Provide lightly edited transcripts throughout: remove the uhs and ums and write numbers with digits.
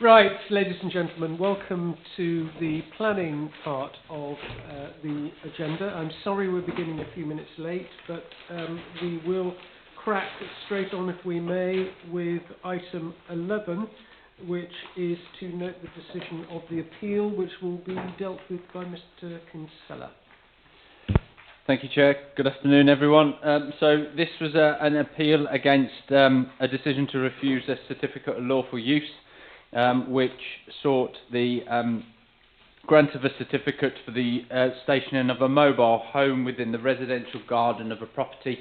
Right, ladies and gentlemen, welcome to the planning part of the agenda. I'm sorry we're beginning a few minutes late, but we will crack straight on, if we may, with item 11, which is to note the decision of the appeal, which will be dealt with by Mr. Kinsella. Thank you, Chair. Good afternoon, everyone. So this was an appeal against a decision to refuse a certificate of lawful use, which sought the grant of a certificate for the stationing of a mobile home within the residential garden of a property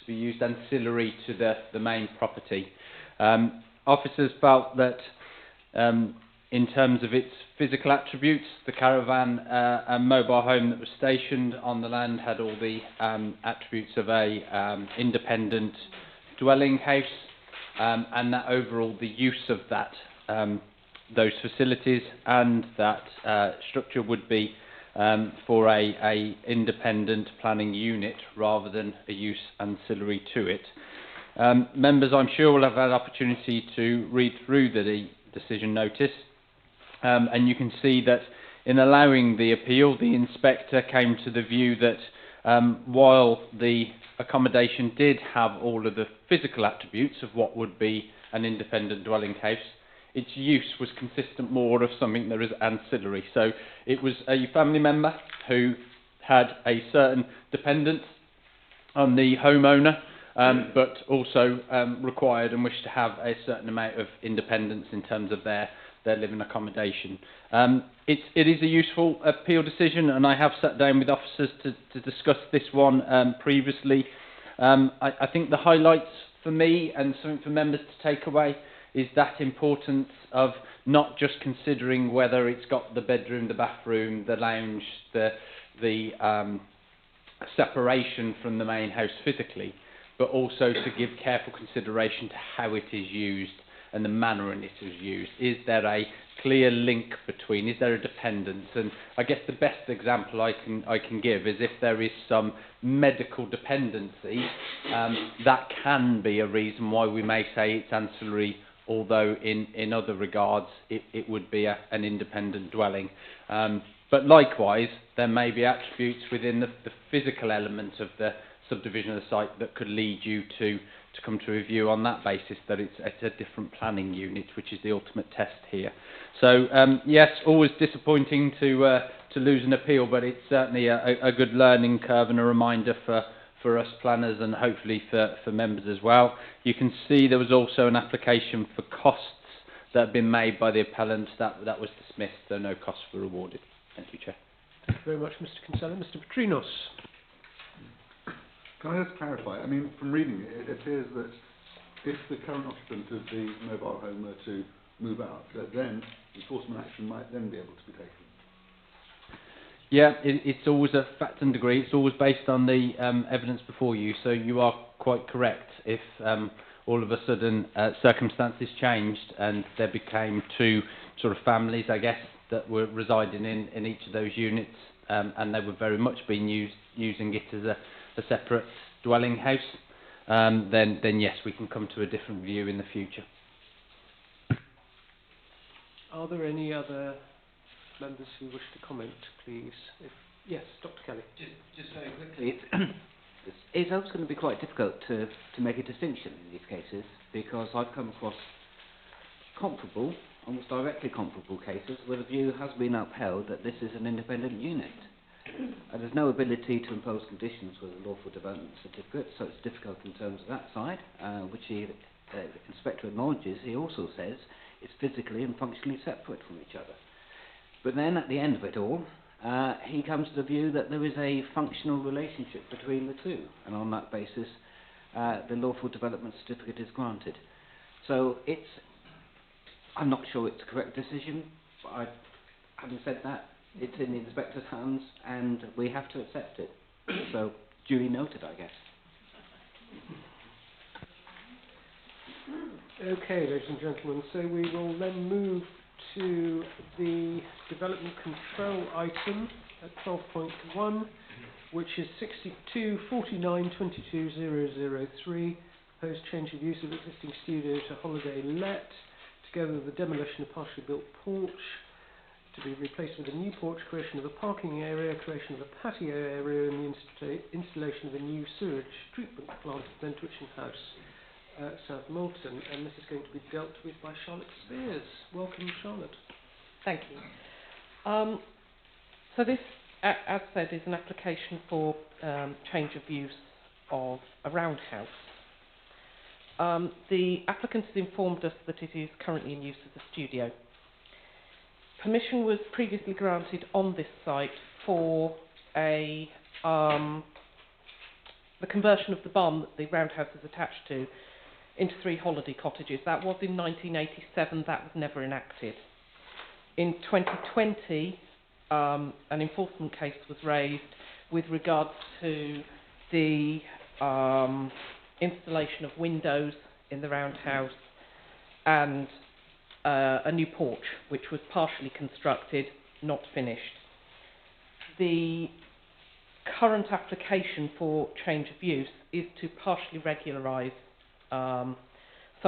to be used ancillary to the main property. Officers felt that in terms of its physical attributes, the caravan and mobile home that was stationed on the land had all the attributes of a independent dwelling house, and that overall the use of that those facilities and that structure would be for a independent planning unit rather than a use ancillary to it. Members, I'm sure, will have had opportunity to read through the decision notice, and you can see that in allowing the appeal, the inspector came to the view that while the accommodation did have all of the physical attributes of what would be an independent dwelling house, its use was consistent more of something that is ancillary. So it was a family member who had a certain dependence on the homeowner, but also required and wished to have a certain amount of independence in terms of their living accommodation. It is a useful appeal decision, and I have sat down with officers to discuss this one previously. I think the highlights for me and something for members to take away is that importance of not just considering whether it's got the bedroom, the bathroom, the lounge, the separation from the main house physically, but also to give careful consideration to how it is used and the manner in it is used. Is there a clear link between? Is there a dependence? And I guess the best example I can give is if there is some medical dependency, that can be a reason why we may say it's ancillary, although in other regards it would be an independent dwelling. But likewise, there may be attributes within the physical element of the subdivision of the site that could lead you to come to a view on that basis that it's a different planning unit, which is the ultimate test here. So yes, always disappointing to lose an appeal, but it's certainly a good learning curve and a reminder for us planners and hopefully for members as well. You can see there was also an application for costs that have been made by the appellant. That was dismissed, so no costs were awarded. Thank you, Chair. Thank you very much, Mr. Kinsella. Mr. Petrinos. Can I just clarify? I mean, from reading it, it appears that if the current occupant of the mobile home were to move out, that then enforcement action might then be able to be taken. Yeah, it's always a fact and degree. It's always based on the evidence before you. So you are quite correct. If all of a sudden circumstances changed and there became two sort of families, I guess, that were residing in each of those units, and they were very much being using it as a separate dwelling house, then yes, we can come to a different view in the future. Are there any other members who wish to comment, please? Yes, Dr. Kelly. Just very quickly, it's always going to be quite difficult to make a distinction in these cases, because I've come across comparable, almost directly comparable cases where the view has been upheld that this is an independent unit. And there's no ability to impose conditions with a lawful development certificate, so it's difficult in terms of that side, which the inspector acknowledges. He also says it's physically and functionally separate from each other. But then at the end of it all, he comes to the view that there is a functional relationship between the two, and on that basis the lawful development certificate is granted. So I'm not sure it's a correct decision, but having said that, it's in the inspector's hands and we have to accept it. So duly noted, I guess. Okay, ladies and gentlemen, so we will then move to the development control item at 12.1, which is 624922-003, proposed change of use of existing studio to holiday let together the demolition of partially built porch to be replaced with a new porch, creation of a parking area, creation of a patio area, and the installation of a new sewage treatment plant at Bentwichan House, South Moulton. And this is going to be dealt with by Charlotte Spears. Welcome, Charlotte. Thank you. So this, as said, is an application for change of use of a roundhouse. The applicant has informed us that it is currently in use as a studio. Permission was previously granted on this site for the conversion of the barn that the roundhouse is attached to into 3 holiday cottages. That was in 1987. That was never enacted. In 2020, an enforcement case was raised with regards to the installation of windows in the roundhouse and a new porch, which was partially constructed, not finished. The current application for change of use is to partially regularise some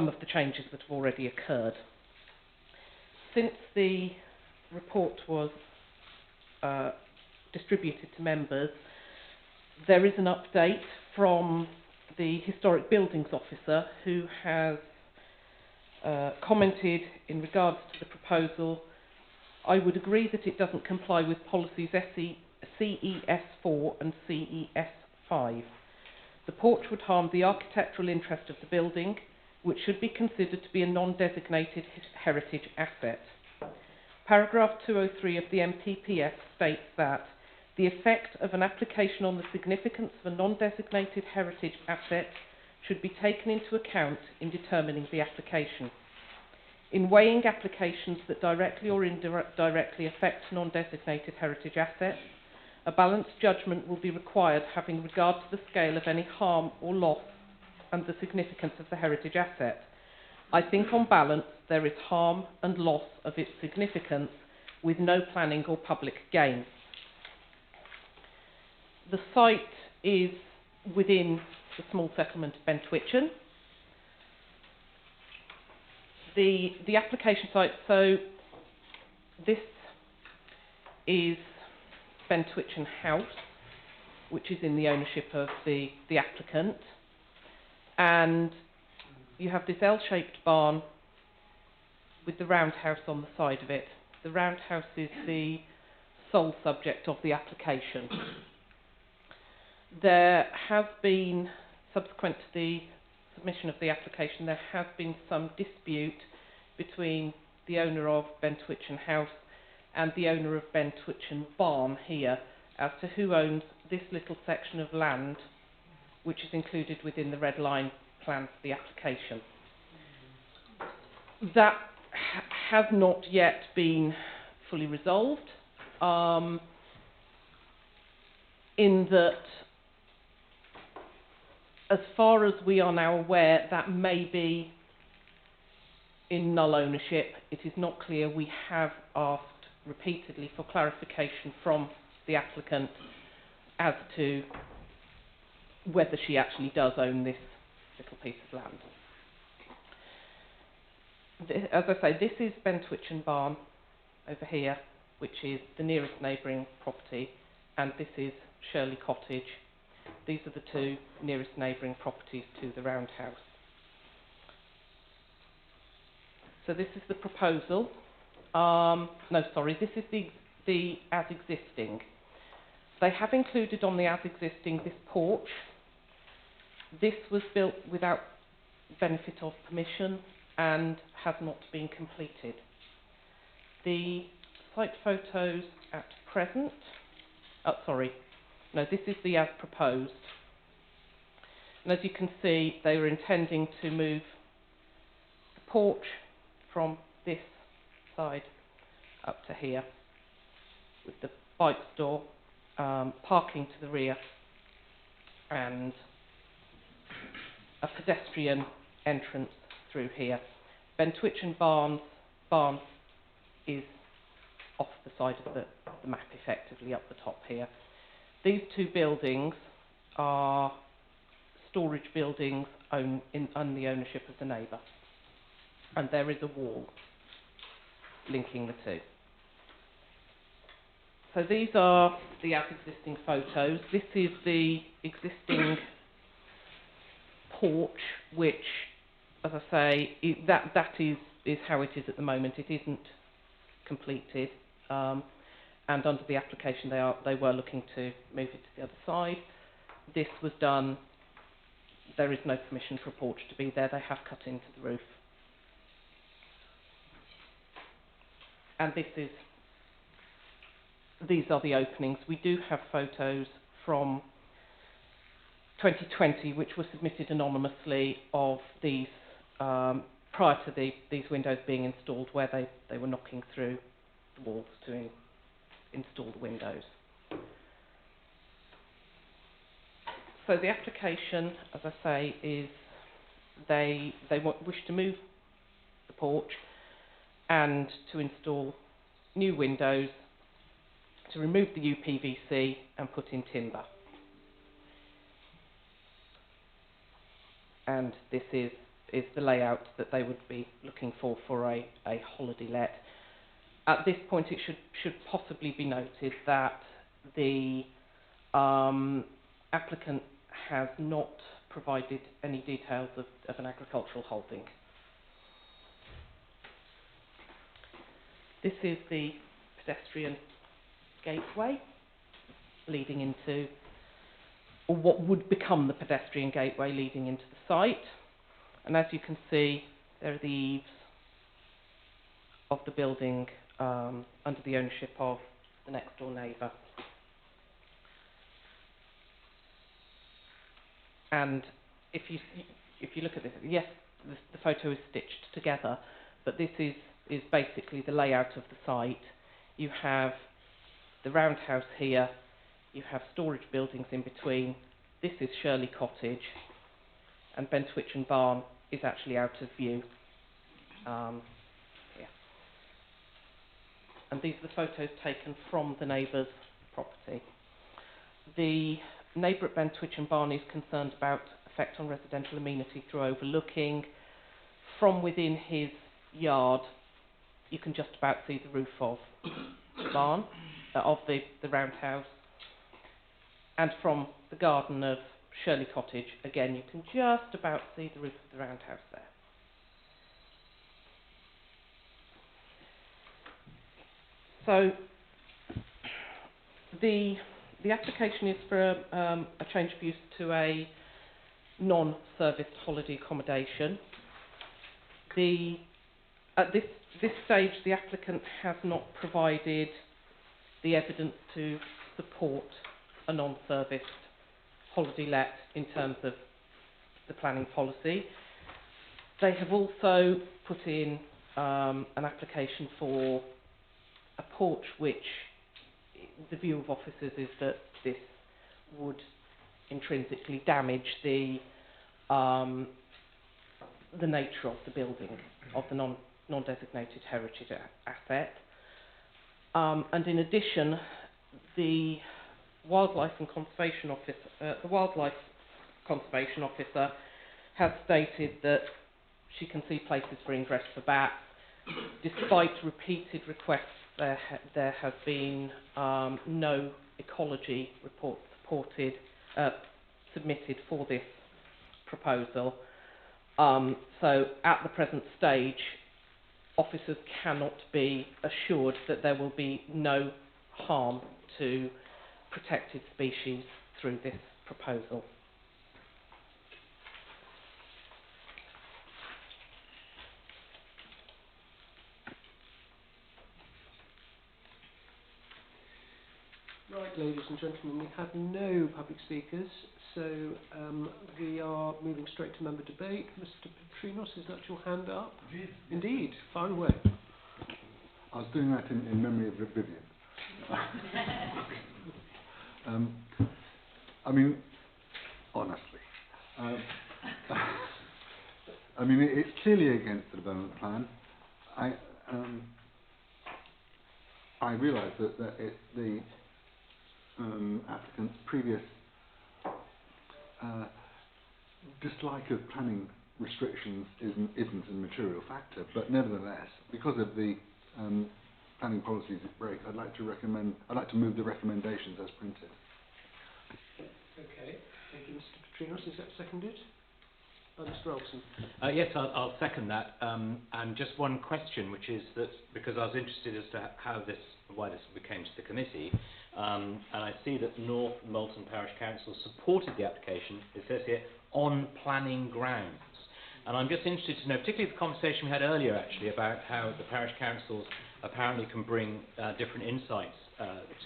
of the changes that have already occurred. Since the report was distributed to members, there is an update from the Historic Buildings Officer, who has commented in regards to the proposal. I would agree that it doesn't comply with policies CES4 and CES5. The porch would harm the architectural interest of the building, which should be considered to be a non-designated heritage asset. Paragraph 203 of the MPPS states that the effect of an application on the significance of a non-designated heritage asset should be taken into account in determining the application. In weighing applications that directly or indirectly affect non-designated heritage assets, a balanced judgment will be required having regard to the scale of any harm or loss and the significance of the heritage asset. I think on balance there is harm and loss of its significance with no planning or public gain. The site is within the small settlement of Bentwichan. The application site, so this is Bentwichan House, which is in the ownership of the applicant, and you have this L-shaped barn with the roundhouse on the side of it. The roundhouse is the sole subject of the application. There has been, subsequent to the submission of the application, there has been some dispute between the owner of Bentwichan House and the owner of Bentwichan Barn here as to who owns this little section of land which is included within the red line plan for the application. That has not yet been fully resolved, in that, as far as we are now aware, that may be in null ownership. It is not clear. We have asked repeatedly for clarification from the applicant as to whether she actually does own this little piece of land. As I say, this is Bentwichan Barn over here, which is the nearest neighbouring property, and this is Shirley Cottage. These are the 2 nearest neighbouring properties to the roundhouse. So this is the proposal. This is the as existing. They have included on the as existing this porch. This was built without benefit of permission and has not been completed. The site photos at present, this is the as proposed. And as you can see, they were intending to move the porch from this side up to here, with the bike store, parking to the rear, and a pedestrian entrance through here. Bentwichan Barn is off the side of the map, effectively up the top here. These 2 buildings are storage buildings on the ownership of the neighbour. and there is a wall linking the two. So these are the as-existing photos. This is the existing porch, which, as I say, that is how it is at the moment. It isn't completed, and under the application they were looking to move it to the other side. This was done. There is no permission for a porch to be there. They have cut into the roof, and these are the openings. We do have photos from 2020 which were submitted anonymously of these prior to these windows being installed, where they were knocking through the walls to install the windows. So the application, as I say, is they wish to move the porch and to install new windows, to remove the UPVC and put in timber. And this is the layout that they would be looking for a holiday let. At this point, it should possibly be noted that the applicant has not provided any details of an agricultural holding. This is the pedestrian gateway leading into, or what would become the pedestrian gateway leading into the site. And as you can see, there are the eaves of the building under the ownership of the next door neighbour. And if you look at this, yes, the photo is stitched together, but this is basically the layout of the site. You have the roundhouse here, you have storage buildings in between. This is Shirley Cottage, and Bentwich Barn is actually out of view. Yeah. And these are the photos taken from the neighbour's property. The neighbour at Bentwich Barn is concerned about effect on residential amenity through overlooking. From within his yard, you can just about see the roof of the barn, of the roundhouse. And from the garden of Shirley Cottage, again, you can just about see the roof of the roundhouse there. So the application is for a change of use to a non-serviced holiday accommodation. At this stage, the applicant has not provided the evidence to support a non-serviced holiday let in terms of the planning policy. They have also put in an application for a porch, which the view of officers is that this would intrinsically damage the nature of the building, of the non-designated heritage asset. And in addition, the wildlife conservation officer has stated that she can see places for ingress for bats. Despite repeated requests, there has been no ecology report submitted for this proposal. So at the present stage, officers cannot be assured that there will be no harm to protected species through this proposal. Right, ladies and gentlemen, we have no public speakers, so we are moving straight to member debate. Mr. Petrinos, is that your hand up? Indeed, far away. I was doing that in memory of Vivian. I mean, honestly, I mean, it's clearly against the development plan. I realise that the applicant's previous dislike of planning restrictions isn't a material factor, but nevertheless, because of the planning policies it breaks, I'd like to move the recommendations as printed. Okay, thank you, Mr. Petrinos. Is that seconded? Mr. Robson. Yes, I'll second that. And just one question, which is that because I was interested as to why this came to the committee, and I see that North Moulton Parish Council supported the application. It says here on planning grounds, and I'm just interested to know, particularly the conversation we had earlier, actually, about how the parish councils apparently can bring different insights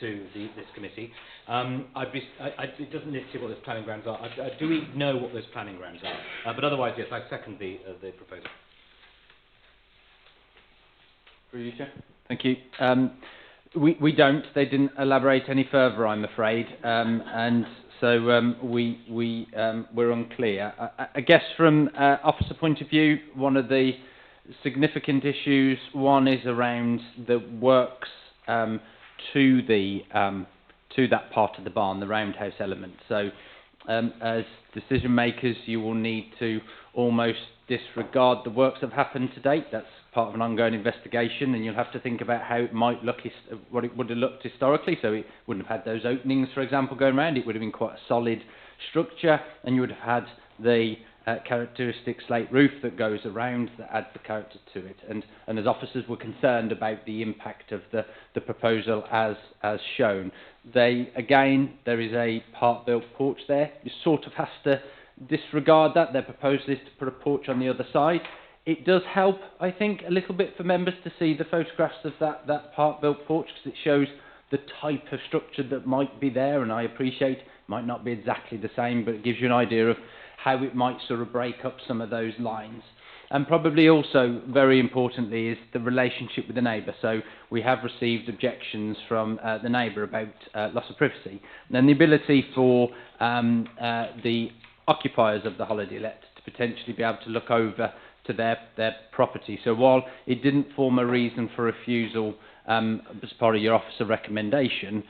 to this committee. It doesn't list here what those planning grounds are. Do we know what those planning grounds are? But otherwise, yes, I second the proposal. For you, Chair. Thank you. We don't. They didn't elaborate any further, I'm afraid, and so we're unclear. I guess from officer point of view, one of the significant issues, one is around the works to that part of the barn, the roundhouse element. So as decision makers, you will need to almost disregard the works that have happened to date. That's part of an ongoing investigation, and you'll have to think about how it might look, what it would have looked historically. So it wouldn't have had those openings, for example, going around. It would have been quite a solid structure, and you would have had the characteristic slate roof that goes around that adds the character to it. And as officers were concerned about the impact of the proposal as shown, there is a part-built porch there. You sort of have to disregard that. Their proposal is to put a porch on the other side. It does help, I think, a little bit for members to see the photographs of that part-built porch, because it shows the type of structure that might be there, and I appreciate it might not be exactly the same, but it gives you an idea of how it might sort of break up some of those lines. And probably also, very importantly, is the relationship with the neighbour. So we have received objections from the neighbour about loss of privacy. And then the ability for the occupiers of the holiday let to potentially be able to look over to their property. So while it didn't form a reason for refusal as part of your officer recommendation,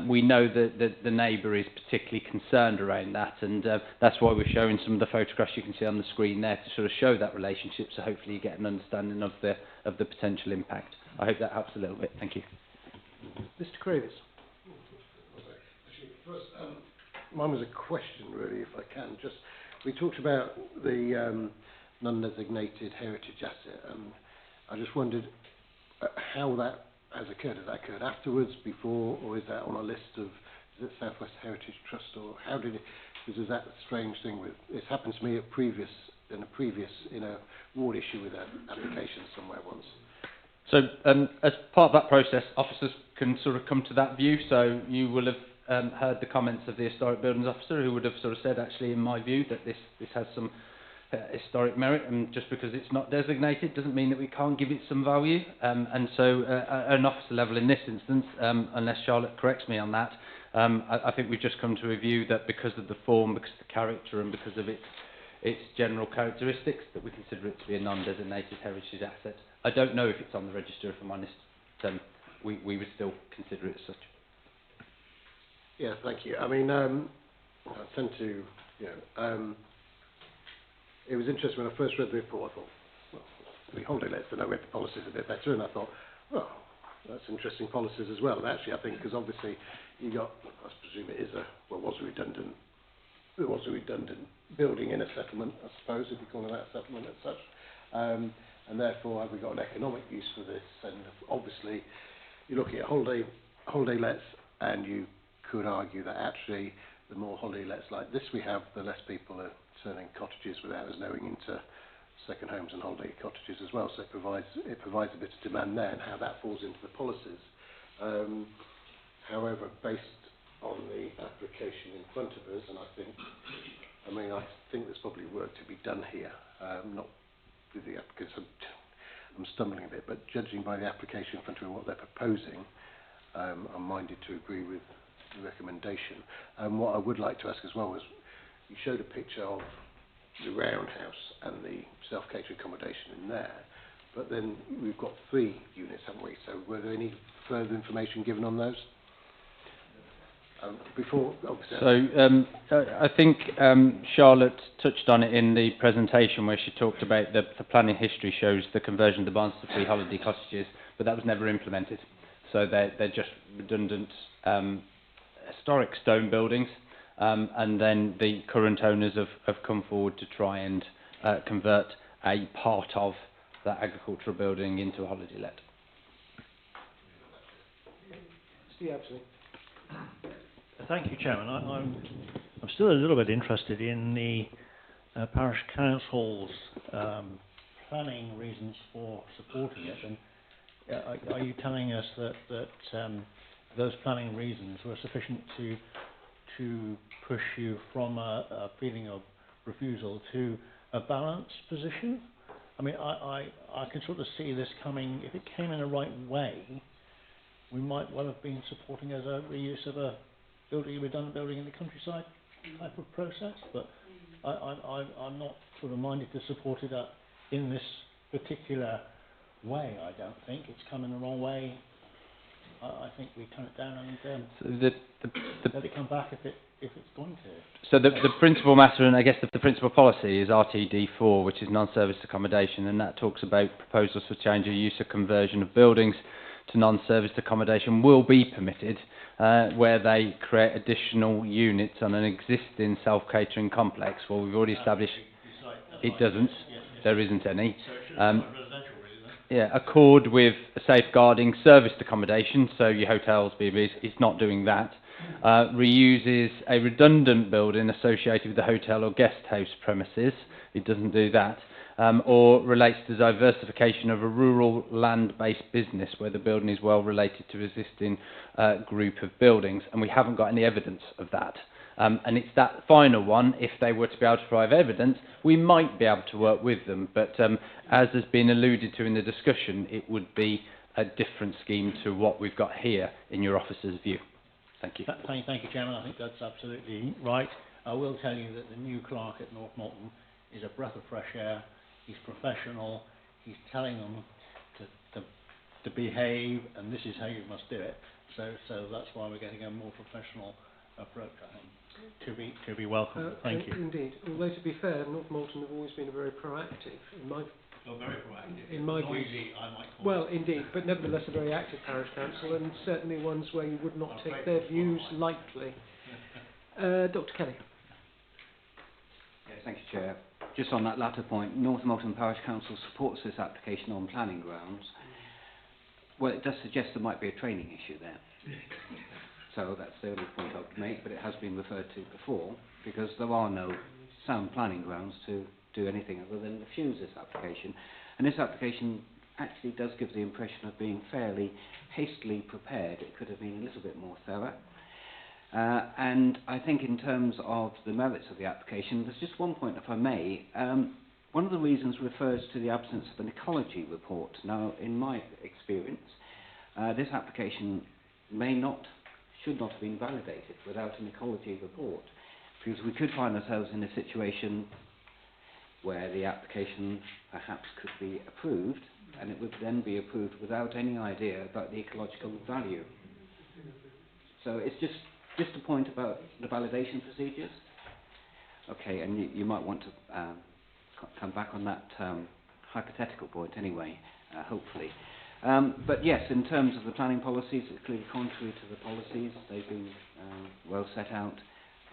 we know that the neighbour is particularly concerned around that, and that's why we're showing some of the photographs you can see on the screen there to sort of show that relationship, so hopefully you get an understanding of the potential impact. I hope that helps a little bit. Thank you. Mr. Cravis. Actually, first, mine was a question, really, if I can. Just, we talked about the non-designated heritage asset, and I just wondered how that has occurred. Has that occurred afterwards, before, or is that on a list of, is it South West Heritage Trust, or how did it, because there's that strange thing with, it's happened to me in a ward issue with an application somewhere once. So as part of that process, officers can sort of come to that view. So you will have heard the comments of the historic buildings officer, who would have sort of said, actually, in my view, that this has some historic merit, and just because it's not designated doesn't mean that we can't give it some value. And so at an officer level in this instance, unless Charlotte corrects me on that, I think we've just come to a view that because of the form, because of the character, and because of its general characteristics, that we consider it to be a non-designated heritage asset. I don't know if it's on the register, if I'm honest. We would still consider it as such. Yeah, thank you. I mean, I tend to, it was interesting when I first read the report. I thought, well, the holiday lets, then I read the policies a bit better, and I thought, well, that's interesting policies as well. And actually, I think, because obviously you got, I presume it is was a redundant building in a settlement, I suppose, if you call it that, settlement as such. And therefore, have we got an economic use for this? And obviously, you're looking at holiday lets, and you could argue that actually, the more holiday lets like this we have, the less people are turning cottages without us knowing into second homes and holiday cottages as well. So it provides a bit of demand there, and how that falls into the policies. However, based on the application in front of us, and I think there's probably work to be done here. Not with the applicants, I'm stumbling a bit, but judging by the application in front of me, what they're proposing, I'm minded to agree with the recommendation. And what I would like to ask as well was, you showed a picture of the roundhouse and the self-catering accommodation in there, but then we've got 3 units, haven't we? So were there any further information given on those? Before, obviously... I think Charlotte touched on it in the presentation where she talked about the planning history shows the conversion of the barns to free holiday cottages, but that was never implemented. So they're just redundant historic stone buildings, and then the current owners have come forward to try and convert a part of that agricultural building into a holiday let. Steve Absolute. Thank you, Chairman. I'm still a little bit interested in the parish council's planning reasons for supporting it, and are you telling us that those planning reasons were sufficient to push you from a feeling of refusal to a balanced position? I mean, I can sort of see this coming. If it came in the right way, we might well have been supporting as a reuse of a redundant building in the countryside type of process, but I'm not sort of minded to support it in this particular way. I don't think it's come in the wrong way. I think we turn it down and let it come back if it's going to. So the principal matter, and I guess the principal policy, is RTD4, which is non-service accommodation, and that talks about proposals for change of use or conversion of buildings to non-service accommodation will be permitted where they create additional units on an existing self-catering complex. Well, we've already established it doesn't. There isn't any. Yeah, accord with safeguarding serviced accommodation, so your hotels, B&Bs, it's not doing that. Reuses a redundant building associated with the hotel or guest house premises, it doesn't do that. Or relates to diversification of a rural land-based business where the building is well related to existing group of buildings, and we haven't got any evidence of that. And it's that final one, if they were to be able to provide evidence, we might be able to work with them, but as has been alluded to in the discussion, it would be a different scheme to what we've got here in your officer's view. Thank you. Thank you, Chairman. I think that's absolutely right. I will tell you that the new clerk at North Malton is a breath of fresh air. He's professional. He's telling them to behave, and this is how you must do it. So that's why we're getting a more professional approach, I think. To be welcome. Thank you. Indeed. Although to be fair, North Malton have always been very proactive in my. Very proactive. In my view. Noisy, I might call well, indeed, but nevertheless a very active parish council, and certainly ones where you would not take their views lightly. Dr. Kelly. Yes, thank you, Chair. Just on that latter point, North Malton Parish Council supports this application on planning grounds. Well, it does suggest there might be a training issue there. So that's the only point I would make, but it has been referred to before, because there are no sound planning grounds to do anything other than refuse this application. And this application actually does give the impression of being fairly hastily prepared. It could have been a little bit more thorough. And I think in terms of the merits of the application, there's just one point, if I may. One of the reasons refers to the absence of an ecology report. Now, in my experience, this application should not have been validated without an ecology report, because we could find ourselves in a situation where the application perhaps could be approved, and it would then be approved without any idea about the ecological value. So it's just a point about the validation procedures. Okay, and you might want to come back on that hypothetical point anyway, hopefully. But yes, in terms of the planning policies, it's clearly contrary to the policies. They've been well set out,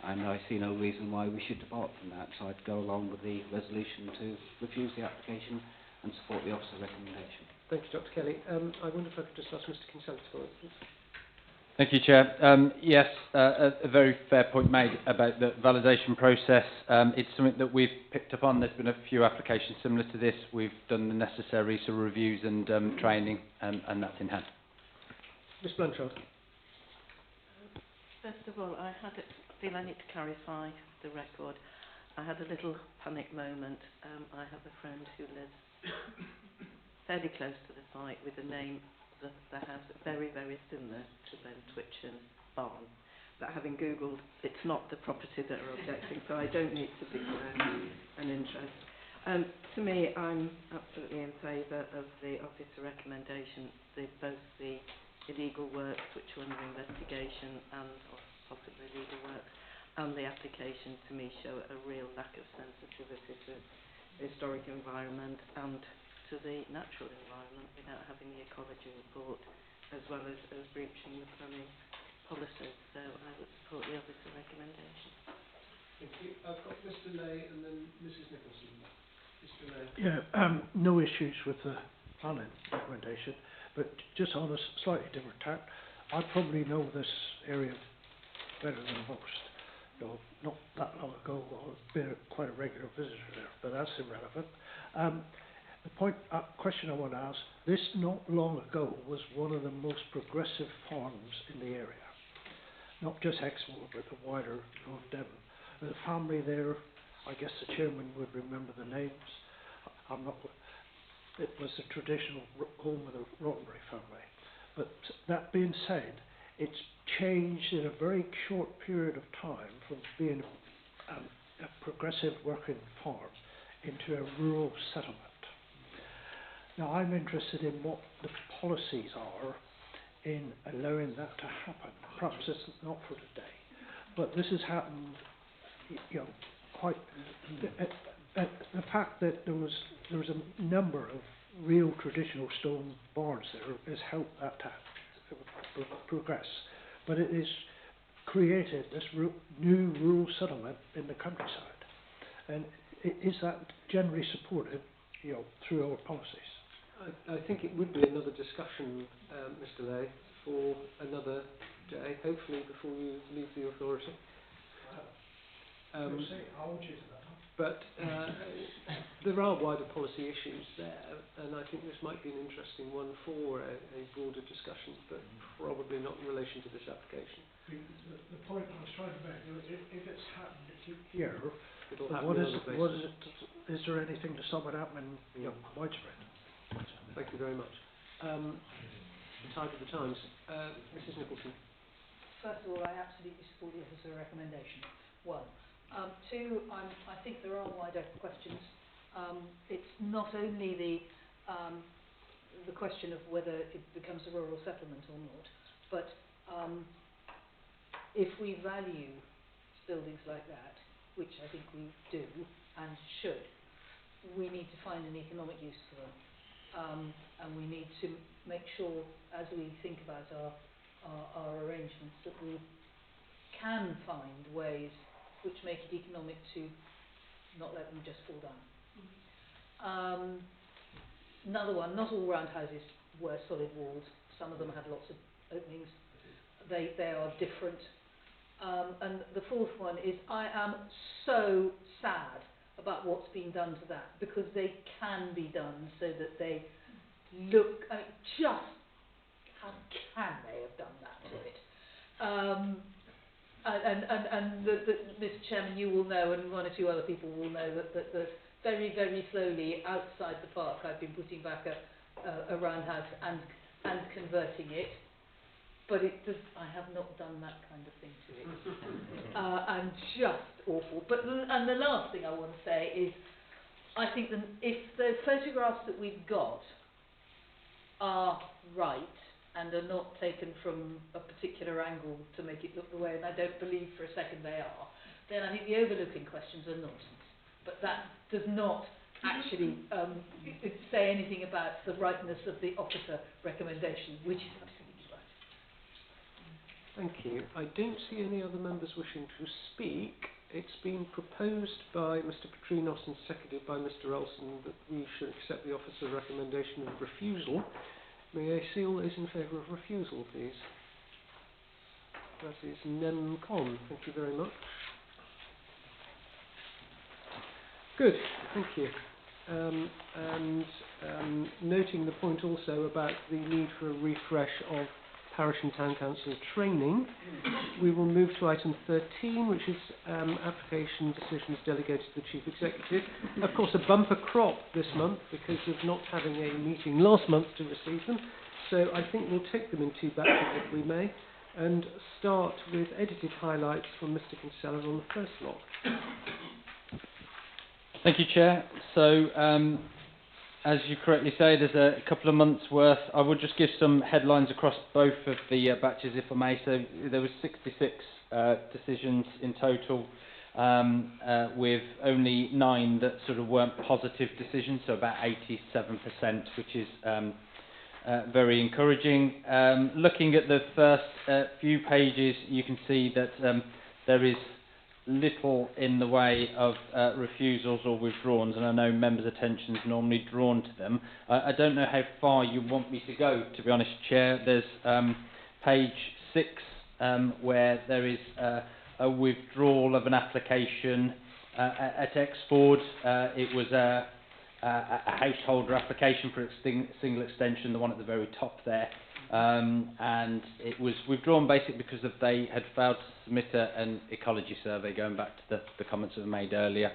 and I see no reason why we should depart from that. So I'd go along with the resolution to refuse the application and support the officer's recommendation. Thank you, Dr. Kelly. I wonder if I could just ask Mr. Consent for it, please. Thank you, Chair. Yes, a very fair point made about the validation process. It's something that we've picked up on. There's been a few applications similar to this. We've done the necessary sort of reviews and training, and that's in hand. Ms. Blanchard. First of all, I feel I need to clarify the record. I had a little panic moment. I have a friend who lives fairly close to the site with a name of the house very, very similar to Ben Twitchen's barn. But having Googled, it's not the property that are objecting, so I don't need to declare an interest. To me, I'm absolutely in favour of the officer recommendation, both the illegal works which are under investigation and possibly legal works, and the application to me show a real lack of sensitivity to the historic environment and to the natural environment without having the ecology report, as well as breaching the planning policy. So I would support the officer recommendation. Thank you. I've got Mr. Lay and then Mrs. Nicholson. Mr. Lay. Yeah, no issues with the planning recommendation, but just on a slightly different tack, I probably know this area better than most. You know, not that long ago, I've been quite a regular visitor there, but that's irrelevant. Question I want to ask, this not long ago was one of the most progressive farms in the area. Not just Exmoor, but the wider North Devon. The family there, I guess the chairman would remember the names. It was the traditional home of the Rottenbury family. But that being said, it's changed in a very short period of time from being a progressive working farm into a rural settlement. Now, I'm interested in what the policies are in allowing that to happen. Perhaps it's not for today, but this has happened, you know, quite. The fact that there was a number of real traditional stone barns there has helped that to progress, but it has created this new rural settlement in the countryside, and is that generally supported, you know, through our policies? I think it would be another discussion, Mr. Lay, for another day, hopefully before you leave the authority. But there are wider policy issues there, and I think this might be an interesting one for a broader discussion, but probably not in relation to this application. The point I was trying to make, if it's happened here, It'll happen in other places. is there anything to stop it happening, you know, widespread? Thank you very much. Tide of the times. Mrs. Nicholson. First of all, I absolutely support the officer recommendation. One. Two, I think there are wider questions. It's not only the question of whether it becomes a rural settlement or not, but if we value buildings like that, which I think we do and should, we need to find an economic use for them. And we need to make sure, as we think about our arrangements, that we can find ways which make it economic to not let them just fall down. Another one, not all roundhouses were solid walls. Some of them had lots of openings. They are different. And the fourth one is, I am so sad about what's been done to that, because they can be done so that they look, I mean, just how can they have done that to it? And Mr. Chairman, you will know, and one or two other people will know, that very, very slowly outside the park I've been putting back a roundhouse and converting it. But I have not done that kind of thing to it. And just awful. And the last thing I want to say is, I think that if the photographs that we've got are right and are not taken from a particular angle to make it look the way, and I don't believe for a second they are, then I think the overlooking questions are nonsense. But that does not actually say anything about the rightness of the officer recommendation, which is absolutely right. Thank you. I don't see any other members wishing to speak. It's been proposed by Mr. Petrinos and seconded by Mr. Olsen that we should accept the officer's recommendation of refusal. May I see all those in favour of refusal, please? That is nem con. Thank you very much. Good. Thank you. Noting the point also about the need for a refresh of Parish and Town Council training, we will move to item 13, which is application decisions delegated to the Chief Executive. Of course, a bumper crop this month because of not having a meeting last month to receive them. So I think we'll take them in two batches if we may, and start with edited highlights from Mr. Kinsella on the first lot. Thank you, Chair. So, as you correctly say, there's a couple of months' worth. I will just give some headlines across both of the batches, if I may. So, there was 66 decisions in total, with only 9 that sort of weren't positive decisions, so about 87%, which is very encouraging. Looking at the first few pages, you can see that there is little in the way of refusals or withdrawals, and I know members' attention is normally drawn to them. I don't know how far you want me to go, to be honest, Chair. There's page 6, where there is a withdrawal of an application at Exmoor. It was a householder application for a single extension, the one at the very top there. And it was withdrawn basically because they had failed to submit an ecology survey, going back to the comments that were made earlier.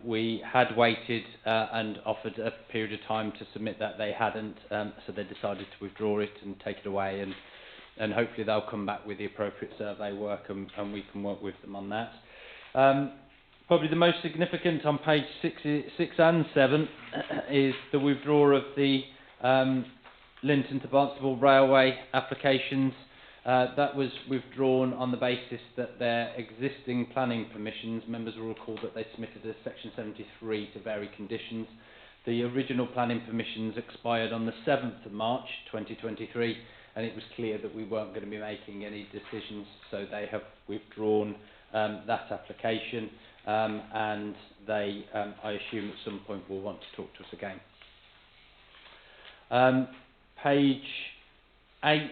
We had waited and offered a period of time to submit that. They hadn't, so they decided to withdraw it and take it away, and hopefully they'll come back with the appropriate survey work, and we can work with them on that. Probably the most significant on page 6 and 7 is the withdrawal of the Linton to Barnstable Railway applications. That was withdrawn on the basis that their existing planning permissions, members will recall that they submitted a section 73 to vary conditions. The original planning permissions expired on the 7th of March 2023, and it was clear that we weren't going to be making any decisions, so they have withdrawn that application, and they, I assume at some point, will want to talk to us again. Page 8,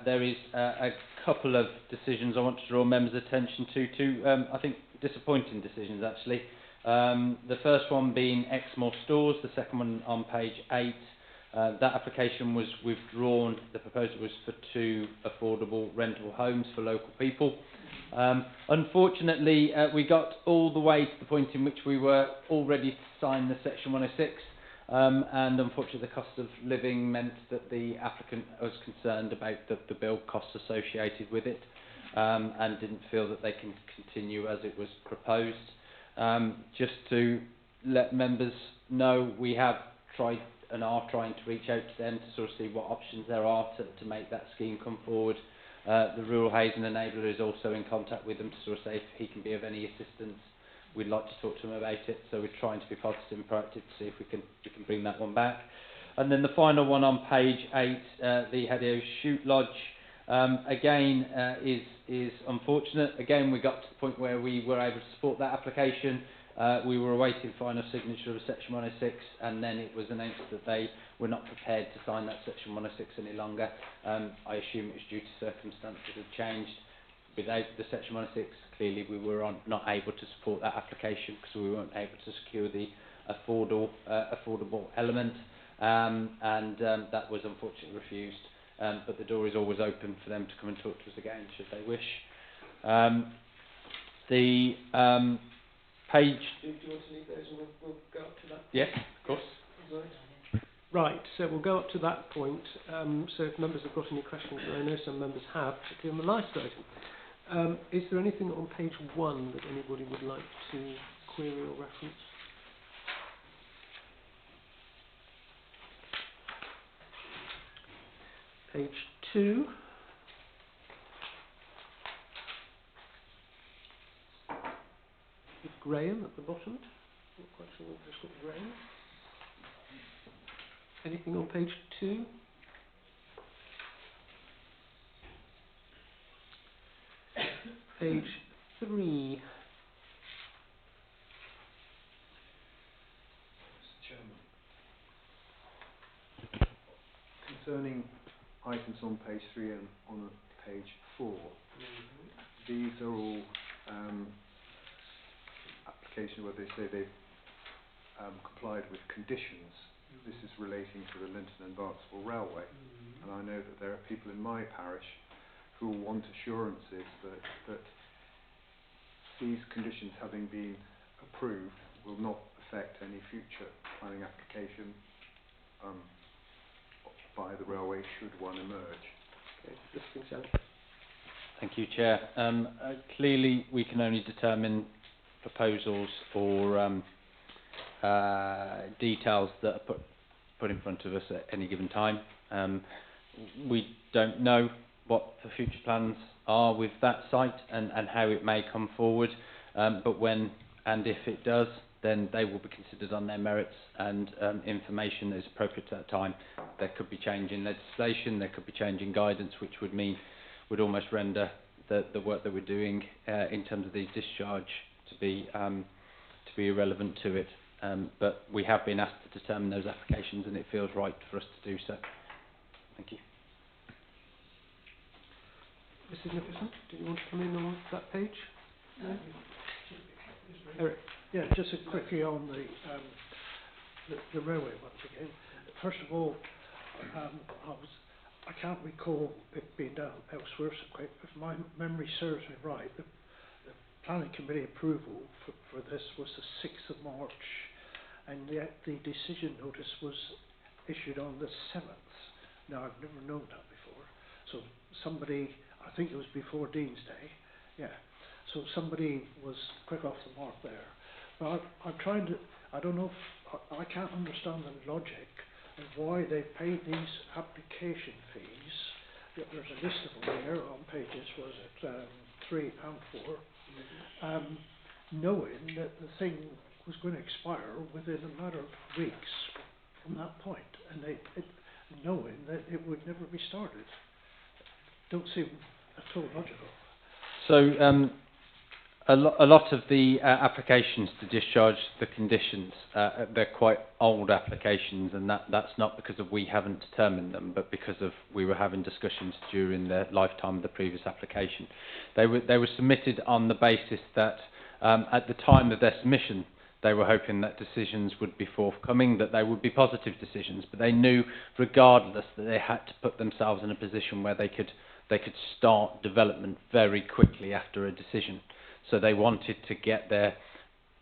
there is a couple of decisions I want to draw members' attention to, I think disappointing decisions actually. The first one being Exmoor Stores, the second one on page 8. That application was withdrawn. The proposal was for 2 affordable rentable homes for local people. Unfortunately, we got all the way to the point in which we were all ready to sign the Section 106, and unfortunately the cost of living meant that the applicant was concerned about the build costs associated with it, and didn't feel that they can continue as it was proposed. Just to let members know, we have tried and are trying to reach out to them to sort of see what options there are to make that scheme come forward. The Rural Housing Enabler is also in contact with them to sort of say if he can be of any assistance. We'd like to talk to him about it, so we're trying to be positive and proactive to see if we can bring that one back. And then the final one on page 8, the Hedio Shoot Lodge, again is unfortunate. Again, we got to the point where we were able to support that application. We were awaiting final signature of Section 106, and then it was announced that they were not prepared to sign that Section 106 any longer. I assume it was due to circumstances that had changed. Without the Section 106, clearly we were not able to support that application because we weren't able to secure the affordable element, and that was unfortunately refused. But the door is always open for them to come and talk to us again, should they wish. The page... Do you want to leave those and we'll go up to that? Yes, of course. Right, so we'll go up to that point. So if members have got any questions, and I know some members have, particularly on the last item. Is there anything on page 1 that anybody would like to query or reference? Page 2. With Graham at the bottom. Not quite sure what just got Graham. Anything on page 2? Page 3. Concerning items on page 3 and on page 4, these are all applications where they say they've complied with conditions. This is relating to the Linton and Barnstable Railway, and I know that there are people in my parish who want assurances that these conditions, having been approved, will not affect any future planning application by the railway should one emerge. Okay, thank you, Chair. Clearly, we can only determine proposals or details that are put in front of us at any given time. We don't know what the future plans are with that site and how it may come forward. But when and if it does, then they will be considered on their merits, and information is appropriate at that time. There could be change in legislation, there could be change in guidance, which would almost render the work that we're doing in terms of the discharge to be irrelevant to it. But we have been asked to determine those applications, and it feels right for us to do so. Thank you. Mrs. Nicholson, do you want to come in on that page? No? Eric? Yeah, just a quickie on the railway once again. First of all, I can't recall it being done elsewhere so quick. If my memory serves me right, the planning committee approval for this was the 6th of March, and yet the decision notice was issued on the 7th. Now, I've never known that before. So somebody, I think it was before Dean's Day, yeah. So somebody was quick off the mark there. But I'm trying to, I don't know if, I can't understand the logic of why they paid these application fees. There's a list of them here on pages, was it 3 and 4, knowing that the thing was going to expire within a matter of weeks from that point, and knowing that it would never be started. Don't seem at all logical. So a lot of the applications to discharge the conditions, they're quite old applications, and that's not because of we haven't determined them, but because of we were having discussions during the lifetime of the previous application. They were submitted on the basis that at the time of their submission, they were hoping that decisions would be forthcoming, that they would be positive decisions, but they knew regardless that they had to put themselves in a position where they could start development very quickly after a decision. So they wanted to get their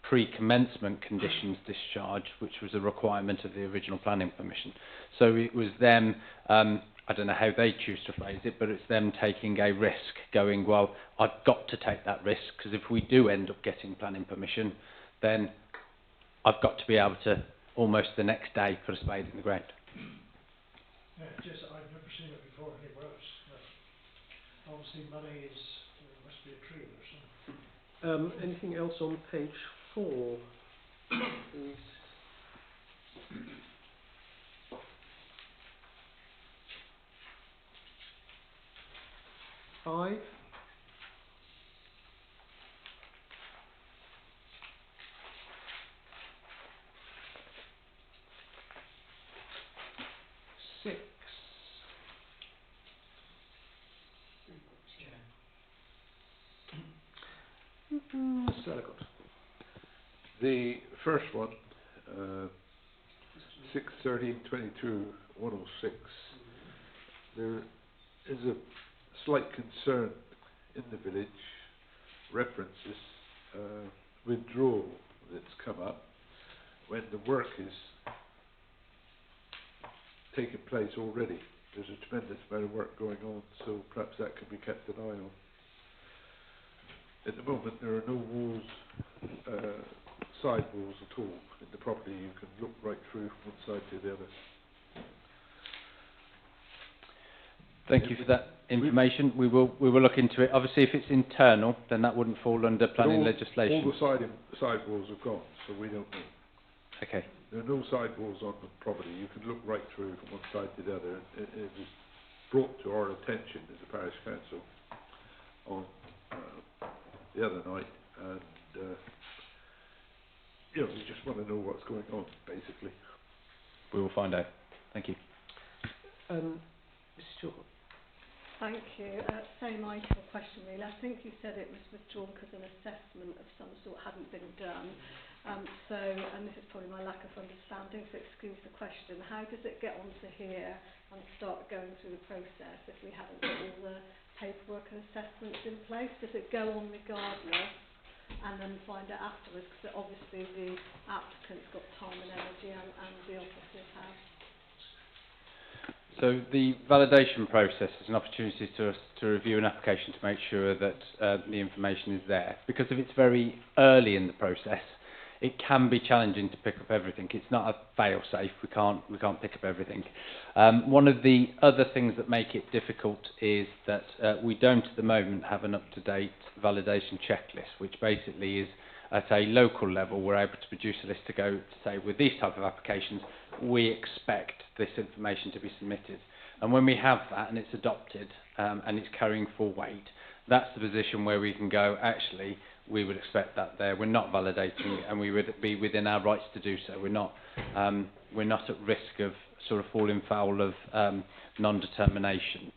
pre-commencement conditions discharged, which was a requirement of the original planning permission. So it was them, I don't know how they choose to phrase it, but it's them taking a risk, going, well, I've got to take that risk, because if we do end up getting planning permission, then I've got to be able to, almost the next day, put a spade in the ground. Yeah, just, I've never seen it before anywhere else. No. Obviously money is, there must be a tree or something. Anything else on page 4, please? 5. 6. The first one, 6/13/22/106, there is a slight concern in the village, references withdrawal that's come up when the work is taking place already. There's a tremendous amount of work going on, so perhaps that can be kept an eye on. At the moment, there are no walls, side walls at all in the property. You can look right through from one side to the other. Thank you for that information. We will look into it. Obviously, if it's internal, then that wouldn't fall under planning legislation. All the side walls have gone, so we don't know. Okay. There are no side walls on the property. You can look right through from one side to the other. It was brought to our attention as a parish council on the other night, and you know, we just want to know what's going on, basically. We will find out. Thank you. Mrs. Stewart. Thank you. Same item of question really. I think you said it was withdrawn because an assessment of some sort hadn't been done. And this is probably my lack of understanding, so excuse the question. How does it get onto here and start going through the process if we haven't got all the paperwork and assessments in place? Does it go on regardless and then find out afterwards? Because obviously the applicant's got time and energy and the officers have. So the validation process is an opportunity to us to review an application to make sure that the information is there. Because if it's very early in the process, it can be challenging to pick up everything. It's not a fail-safe. We can't pick up everything. One of the other things that make it difficult is that we don't at the moment have an up-to-date validation checklist, which basically is at a local level, we're able to produce a list to go to say, with these type of applications, we expect this information to be submitted. And when we have that and it's adopted and it's carrying full weight, that's the position where we can go, actually, we would expect that there. We're not validating and we would be within our rights to do so. We're not at risk of sort of falling foul of non-determination.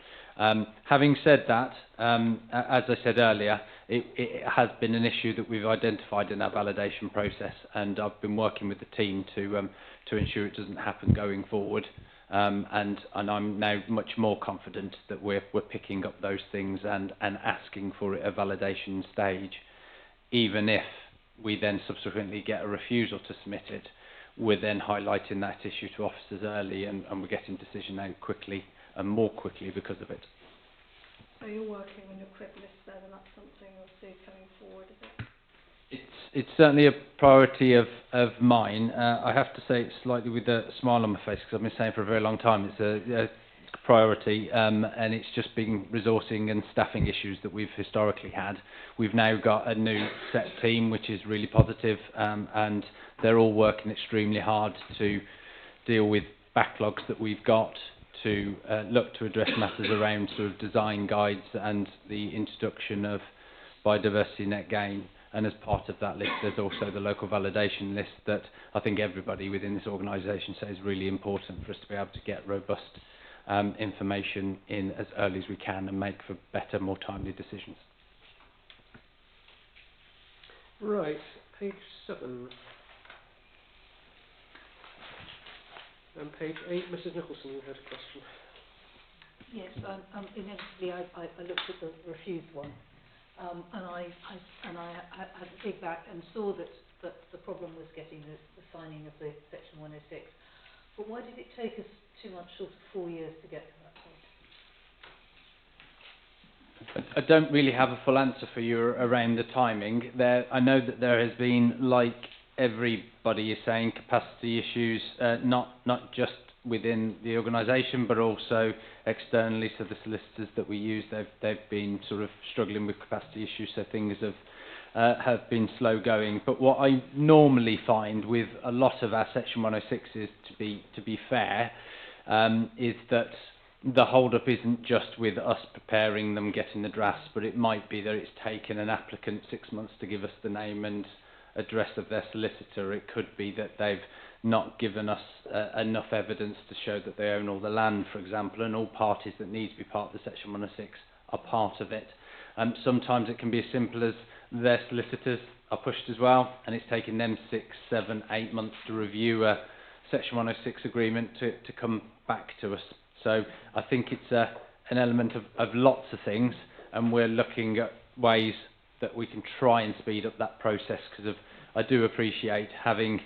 Having said that, as I said earlier, it has been an issue that we've identified in our validation process, and I've been working with the team to ensure it doesn't happen going forward. And I'm now much more confident that we're picking up those things and asking for a validation stage, even if we then subsequently get a refusal to submit it. We're then highlighting that issue to officers early, and we're getting decision out quickly and more quickly because of it. So you're working on your crib list then, and that's something you'll see coming forward, is it? It's certainly a priority of mine. I have to say it's slightly with a smile on my face, because I've been saying for a very long time it's a priority, and it's just been resourcing and staffing issues that we've historically had. We've now got a new set team, which is really positive, and they're all working extremely hard to deal with backlogs that we've got, to look to address matters around sort of design guides and the introduction of biodiversity net gain. And as part of that list, there's also the local validation list that I think everybody within this organisation says is really important for us to be able to get robust information in as early as we can and make for better, more timely decisions. Right, page 7. And page 8, Mrs Nicholson, you had a question. Yes, inevitably I looked at the refused one, and I had to dig back and saw that the problem was getting the signing of the Section 106. But why did it take us 2 months short of 4 years to get to that point? I don't really have a full answer for you around the timing. I know that there has been, like everybody is saying, capacity issues, not just within the organisation but also externally. So the solicitors that we use, they've been sort of struggling with capacity issues, so things have been slow going. But what I normally find with a lot of our Section 106s, to be fair, is that the hold-up isn't just with us preparing them, getting the drafts, but it might be that it's taken an applicant 6 months to give us the name and address of their solicitor. It could be that they've not given us enough evidence to show that they own all the land, for example, and all parties that need to be part of the Section 106 are part of it. Sometimes it can be as simple as their solicitors are pushed as well, and it's taken them 6, 7, 8 months to review a Section 106 agreement to come back to us. So I think it's an element of lots of things, and we're looking at ways that we can try and speed up that process, because I do appreciate having,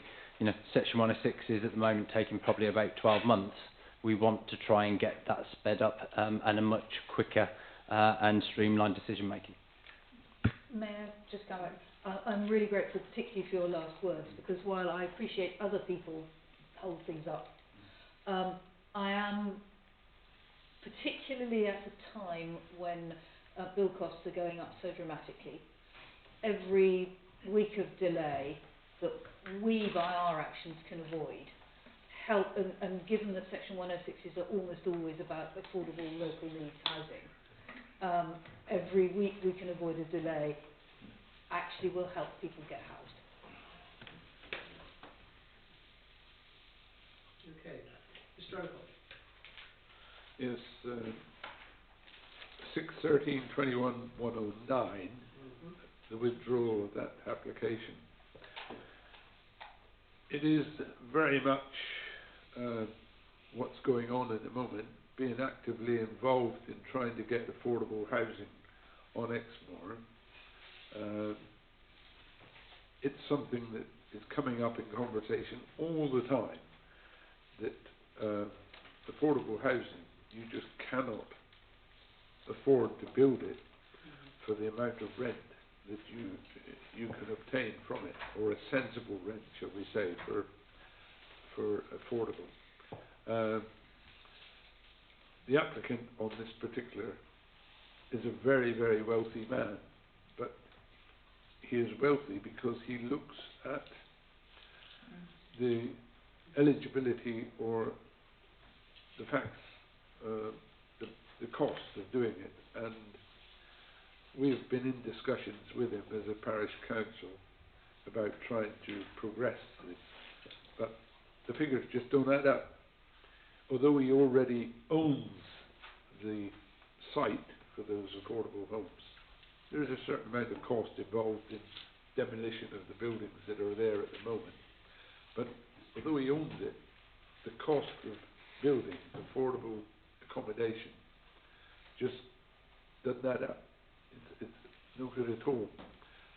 Section 106 is at the moment taking probably about 12 months. We want to try and get that sped up and a much quicker and streamlined decision making. May I just come back? I'm really grateful, particularly for your last words, because while I appreciate other people hold things up, I am, particularly at a time when bill costs are going up so dramatically, every week of delay that we, by our actions, can avoid, help, and given that Section 106s are almost always about affordable local needs housing, every week we can avoid a delay actually will help people get housed. Okay. Mr. O'Connor. Yes, 6/13/21/109, the withdrawal of that application. It is very much what's going on at the moment, being actively involved in trying to get affordable housing on Exmoor. It's something that is coming up in conversation all the time, that affordable housing, you just cannot afford to build it for the amount of rent that you can obtain from it, or a sensible rent, shall we say, for affordable. The applicant on this particular is a very, very wealthy man, but he is wealthy because he looks at the eligibility or the facts, the cost of doing it, and we've been in discussions with him as a parish council about trying to progress this, but the figures just don't add up. Although he already owns the site for those affordable homes, there is a certain amount of cost involved in demolition of the buildings that are there at the moment. But although he owns it, the cost of building affordable accommodation just doesn't add up. It's no good at all.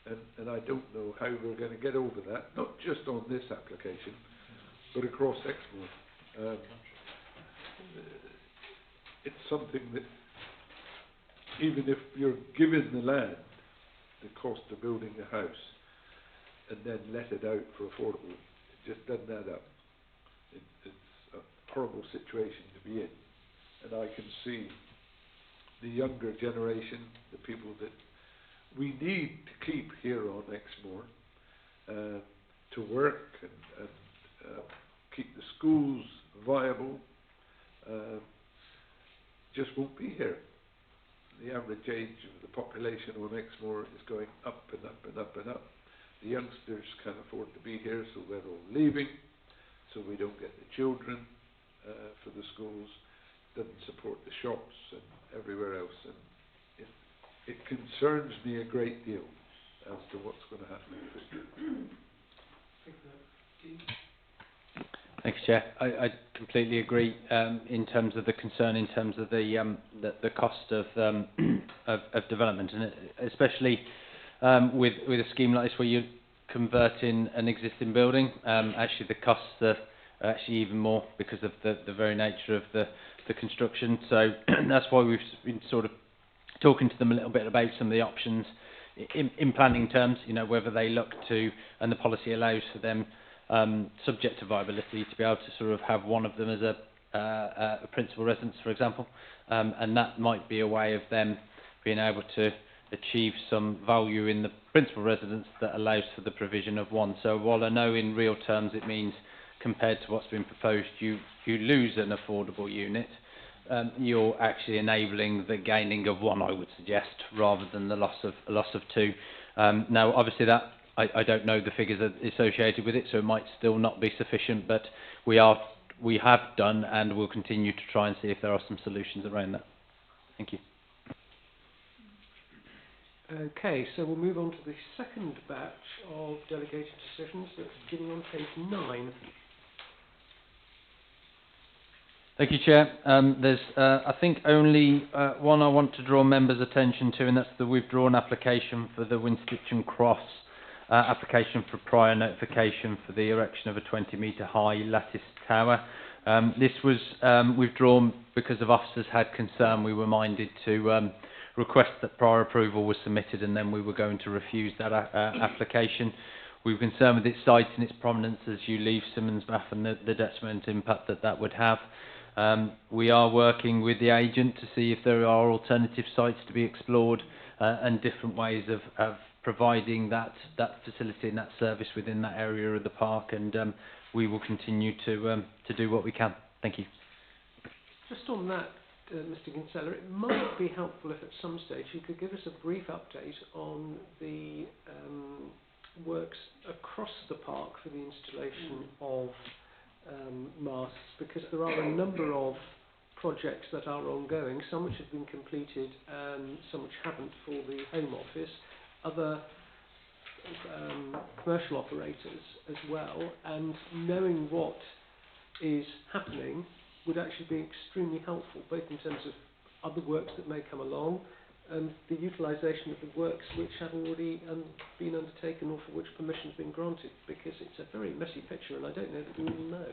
And I don't know how we're going to get over that, not just on this application, but across Exmoor. It's something that, even if you're given the land, the cost of building a house, and then let it out for affordable, it just doesn't add up. It's a horrible situation to be in. And I can see the younger generation, the people that we need to keep here on Exmoor, to work and keep the schools viable, just won't be here. The average age of the population on Exmoor is going up and up and up and up. The youngsters can't afford to be here, so they're all leaving, so we don't get the children for the schools, doesn't support the shops and everywhere else, and it concerns me a great deal as to what's going to happen in the future. Thank you, Chair. I completely agree in terms of the concern, in terms of the cost of development, and especially with a scheme like this where you're converting an existing building. Actually, the costs are actually even more because of the very nature of the construction. So that's why we've been sort of talking to them a little bit about some of the options in planning terms. You know, whether they look to, and the policy allows for them, subject to viability, to be able to sort of have one of them as a principal residence, for example, and that might be a way of them being able to achieve some value in the principal residence that allows for the provision of one. So while I know in real terms it means, compared to what's been proposed, you lose an affordable unit, you're actually enabling the gaining of one, I would suggest, rather than the loss of two. Now, obviously, that I don't know the figures associated with it, so it might still not be sufficient. But we have done, and will continue to try and see if there are some solutions around that. Thank you. Okay, so we'll move on to the second batch of delegated decisions. That's beginning on page 9. Thank you, Chair. There's, I think, only one I want to draw members' attention to, and that's the withdrawn application for the Winstitch Cross application for prior notification for the erection of a 20-metre high lattice tower. This was withdrawn because of officers had concern. We were minded to request that prior approval was submitted, and then we were going to refuse that application. We were concerned with its site and its prominence as you leave Simmonsbath and the detrimental impact that would have. We are working with the agent to see if there are alternative sites to be explored and different ways of providing that facility and that service within that area of the park, and we will continue to do what we can. Thank you. Just on that, Mr. Kinsella, it might be helpful if at some stage you could give us a brief update on the works across the park for the installation of masts, because there are a number of projects that are ongoing, some which have been completed and some which haven't for the Home Office, other commercial operators as well, and knowing what is happening would actually be extremely helpful, both in terms of other works that may come along and the utilisation of the works which have already been undertaken or for which permission has been granted, because it's a very messy picture and I don't know that we all know,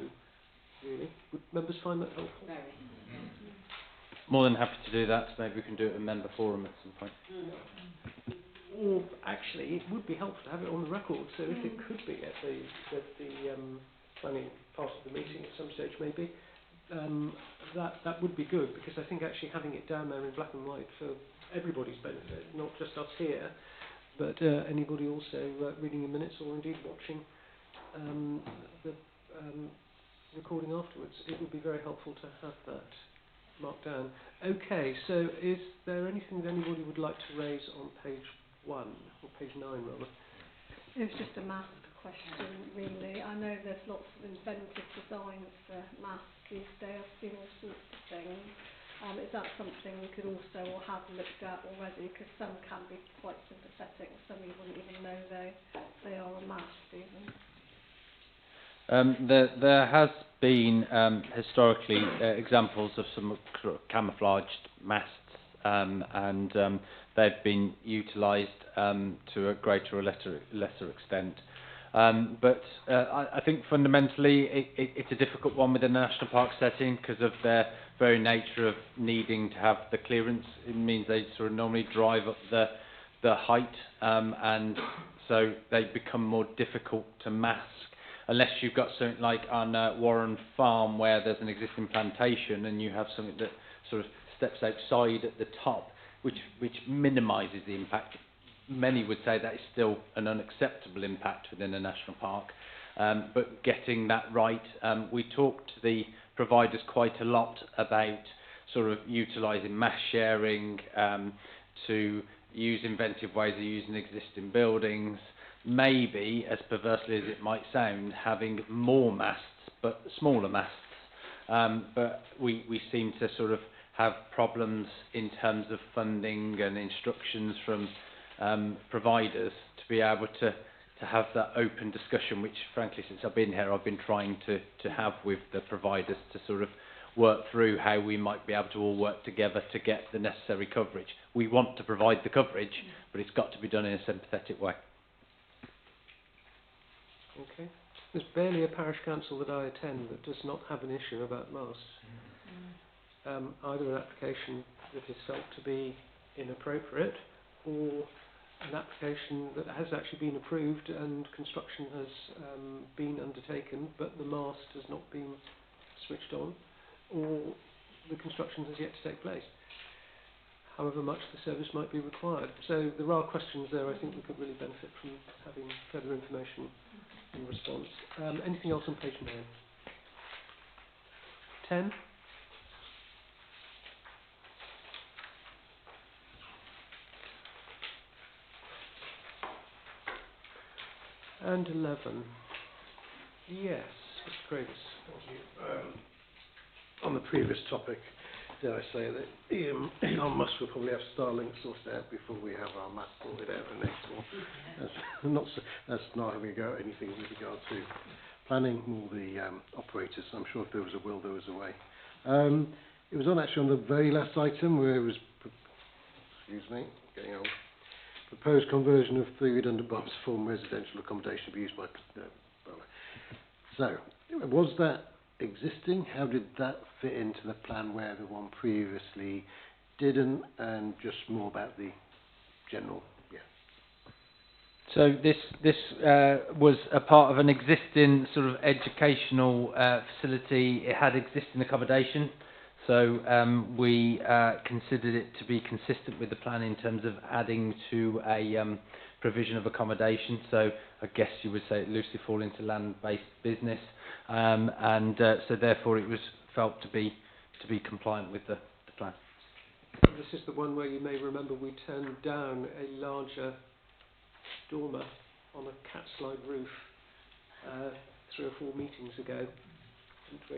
really. Would members find that helpful? Very. More than happy to do that. Maybe we can do it in member forum at some point. or actually, it would be helpful to have it on the record. So if it could be at the planning part of the meeting at some stage, maybe that would be good, because I think actually having it down there in black and white for everybody's benefit, not just us here, but anybody also reading the minutes or indeed watching the recording afterwards, it would be very helpful to have that marked down. Okay, so is there anything that anybody would like to raise on page 1, or page 9 rather? It was just a mask question, really. I know there's lots of inventive designs for masks these days. I've seen all sorts of things. Is that something we could also or have looked at already? Because some can be quite sympathetic, some you wouldn't even know they are a mask even. There has been historically examples of some camouflaged masks, and they've been utilised to a greater or lesser extent. But I think fundamentally it's a difficult one within a national park setting because of their very nature of needing to have the clearance. It means they sort of normally drive up the height, and so they become more difficult to mask. Unless you've got something like on Warren Farm, where there's an existing plantation and you have something that sort of steps outside at the top, which minimises the impact. Many would say that is still an unacceptable impact within a national park, but getting that right. We talked to the providers quite a lot about sort of utilising mass sharing, to use inventive ways of using existing buildings. Maybe, as perversely as it might sound, having more masts, but smaller masts. But we seem to sort of have problems in terms of funding and instructions from providers to be able to have that open discussion, which frankly, since I've been here, I've been trying to have with the providers to sort of work through how we might be able to all work together to get the necessary coverage. We want to provide the coverage, but it's got to be done in a sympathetic way. Okay. There's barely a parish council that I attend that does not have an issue about masks. Either an application that is felt to be inappropriate, or an application that has actually been approved and construction has been undertaken, but the mast has not been switched on, or the construction has yet to take place, however much the service might be required. So there are questions there I think we could really benefit from having further information in response. Anything else on page 9? 10? And 11. Yes, Mr. Graves. Thank you. On the previous topic, dare I say that Elon Musk will probably have Starlink sorted out before we have our map sorted out in Exmoor. That's not having a go at anything with regard to planning or the operators. I'm sure if there was a will, there was a way. It was actually on the very last item where it was, getting old. Proposed conversion of 3 redundant bombs to form residential accommodation to be used by. So, was that existing? How did that fit into the plan where the one previously didn't? And just more about the general. So this was a part of an existing sort of educational facility. It had existing accommodation. So we considered it to be consistent with the plan in terms of adding to a provision of accommodation. So I guess you would say it loosely fall into land-based business, so therefore it was felt to be compliant with the plan. This is the one where you may remember we turned down a larger dormer on a cat-slide roof 3 or 4 meetings ago, didn't we?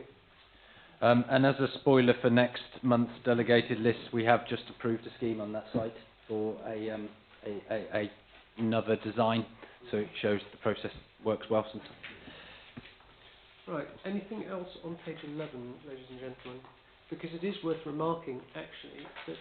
And as a spoiler for next month's delegated list, we have just approved a scheme on that site for another design, so it shows the process works well. Right, anything else on page 11, ladies and gentlemen? Because it is worth remarking, actually, that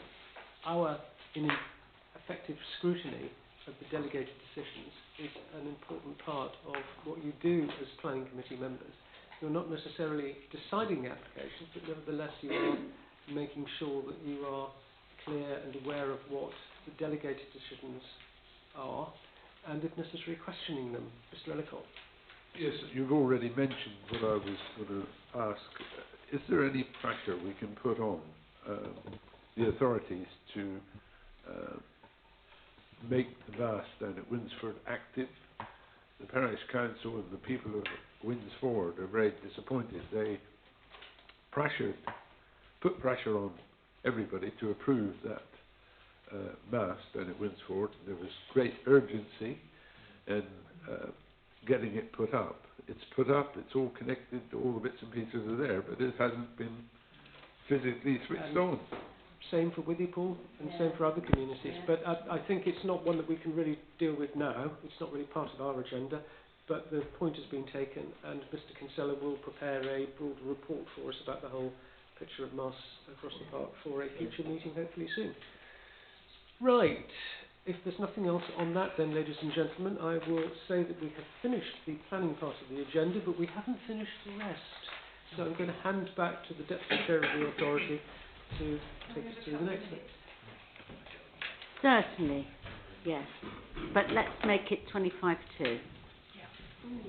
our effective scrutiny of the delegated decisions is an important part of what you do as planning committee members. You're not necessarily deciding the applications, but nevertheless you are making sure that you are clear and aware of what the delegated decisions are, and if necessary questioning them. Mr Ellicott. Yes, you've already mentioned what I was going to ask. Is there any pressure we can put on the authorities to make the mast down at Winsford active? The parish council and the people of Winsford are very disappointed. They put pressure on everybody to approve that mast down at Winsford. There was great urgency in getting it put up. It's put up, it's all connected, all the bits and pieces are there, but it hasn't been physically switched on. Same for Withypool and same for other communities. But I think it's not one that we can really deal with now. It's not really part of our agenda. But the point has been taken, and Mr Kinsella will prepare a broader report for us about the whole picture of masts across the park for a future meeting, hopefully soon. Right. If there's nothing else on that, then, ladies and gentlemen, I will say that we have finished the planning part of the agenda, but we haven't finished the rest. So I'm going to hand back to the Deputy Chair of the Authority to take us through the next bit. Certainly, yes. But let's make it 25 to.